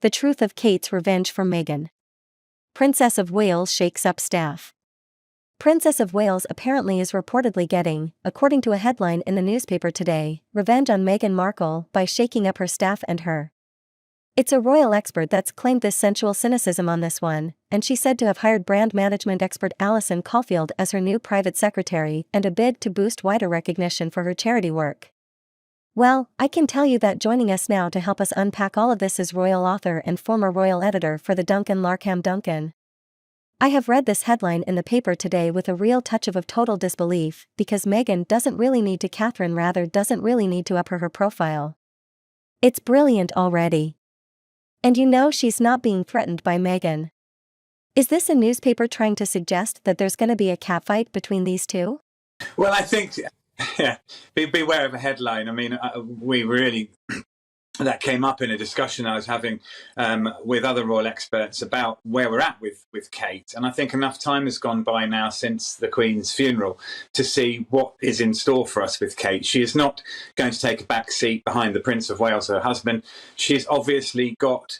The truth of Kate's revenge for Meghan. Princess of Wales shakes up staff. Princess of Wales apparently is reportedly getting, according to a headline in the newspaper today, revenge on Meghan Markle by shaking up her staff and her. It's a royal expert that's claimed this sensual cynicism on this one, and she's said to have hired brand management expert Alison Caulfield as her new private secretary and a bid to boost wider recognition for her charity work. Well, I can tell you that joining us now to help us unpack all of this is royal author and former royal editor for the Duncan Larkham. Duncan. I have read this headline in the paper today with a real touch of total disbelief, because Meghan doesn't really need to Catherine rather doesn't really need to up her profile. It's brilliant already. And you know she's not being threatened by Meghan. Is this a newspaper trying to suggest that there's going to be a catfight between these two? Well, I think, yeah, beware of a headline. I mean, we really, that came up in a discussion I was having with other royal experts about where we're at with Kate. And I think enough time has gone by now since the Queen's funeral to see what is in store for us with Kate. She is not going to take a back seat behind the Prince of Wales, her husband. She's obviously got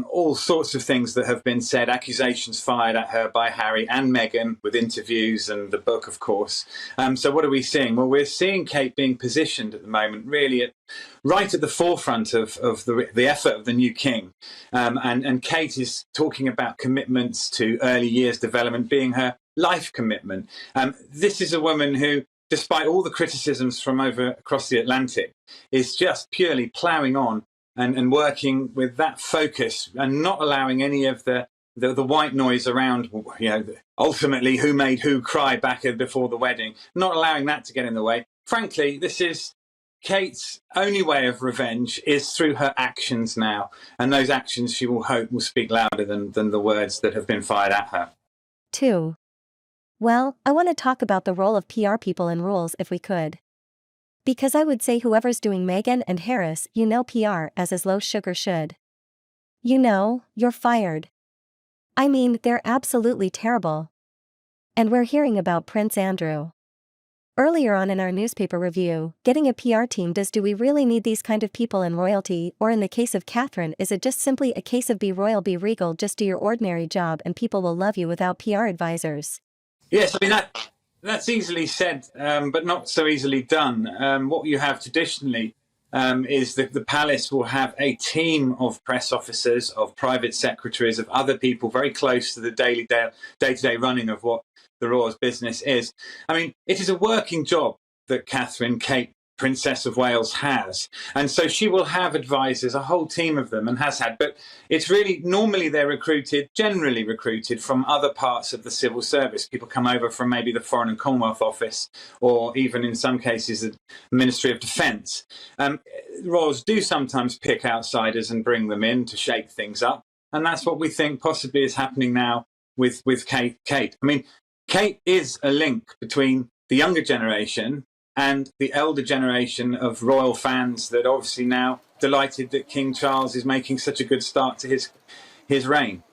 all sorts of things that have been said, accusations fired at her by Harry and Meghan with interviews and the book, of course. So what are we seeing? Well, we're seeing Kate being positioned at the moment really right at the forefront of the effort of the new king. And Kate is talking about commitments to early years development being her life commitment. This is a woman who, despite all the criticisms from across the Atlantic, is just purely ploughing on and working with that focus and not allowing any of the white noise around, ultimately who made who cry back before the wedding, not allowing that to get in the way. Frankly, this is Kate's only way of revenge is through her actions now. And those actions, she will hope, will speak louder than the words that have been fired at her. 2. Well, I want to talk about the role of PR people in rules if we could. Because I would say whoever's doing Meghan and Harris, PR as is low sugar should. You're fired. I mean, they're absolutely terrible. And we're hearing about Prince Andrew. Earlier on in our newspaper review, getting a PR team, do we really need these kind of people in royalty, or in the case of Catherine, is it just simply a case of be royal, be regal, just do your ordinary job and people will love you without PR advisors? Yes, I mean that's easily said, but not so easily done. What you have traditionally is that the palace will have a team of press officers, of private secretaries, of other people very close to the day-to-day running of what the royals' business is. I mean, it is a working job that Catherine, Kate, Princess of Wales has. And so she will have advisors, a whole team of them, and has had. But it's really, normally they're generally recruited from other parts of the civil service. People come over from maybe the Foreign and Commonwealth Office, or even in some cases the Ministry of Defence. The royals do sometimes pick outsiders and bring them in to shake things up. And that's what we think possibly is happening now with Kate. I mean, Kate is a link between the younger generation and the elder generation of royal fans that obviously now delighted that King Charles is making such a good start to his reign.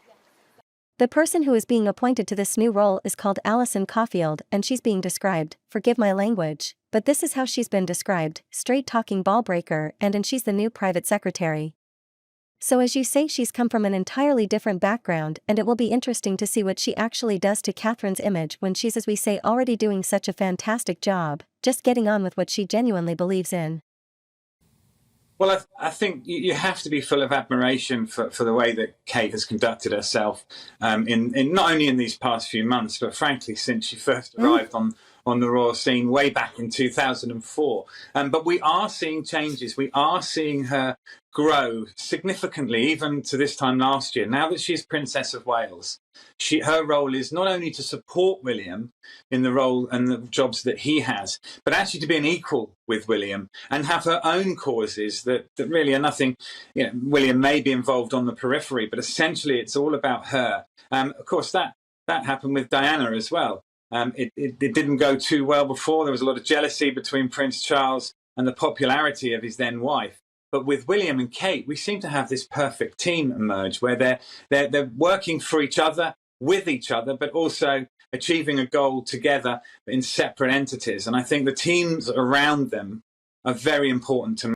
The person who is being appointed to this new role is called Alison Caulfield, and she's being described, forgive my language, but this is how she's been described, straight-talking ball breaker, and she's the new private secretary. So as you say, she's come from an entirely different background, and it will be interesting to see what she actually does to Catherine's image when she's, as we say, already doing such a fantastic job, just getting on with what she genuinely believes in. Well, I think you have to be full of admiration for the way that Kate has conducted herself in not only in these past few months, but frankly, since she first arrived on the royal scene way back in 2004. But we are seeing changes. We are seeing her grow significantly, even to this time last year. Now that she's Princess of Wales, her role is not only to support William in the role and the jobs that he has, but actually to be an equal with William and have her own causes that really are nothing. William may be involved on the periphery, but essentially it's all about her. Of course, that happened with Diana as well. It didn't go too well before. There was a lot of jealousy between Prince Charles and the popularity of his then wife. But with William and Kate, we seem to have this perfect team emerge where they're working for each other, with each other, but also achieving a goal together in separate entities. And I think the teams around them are very important to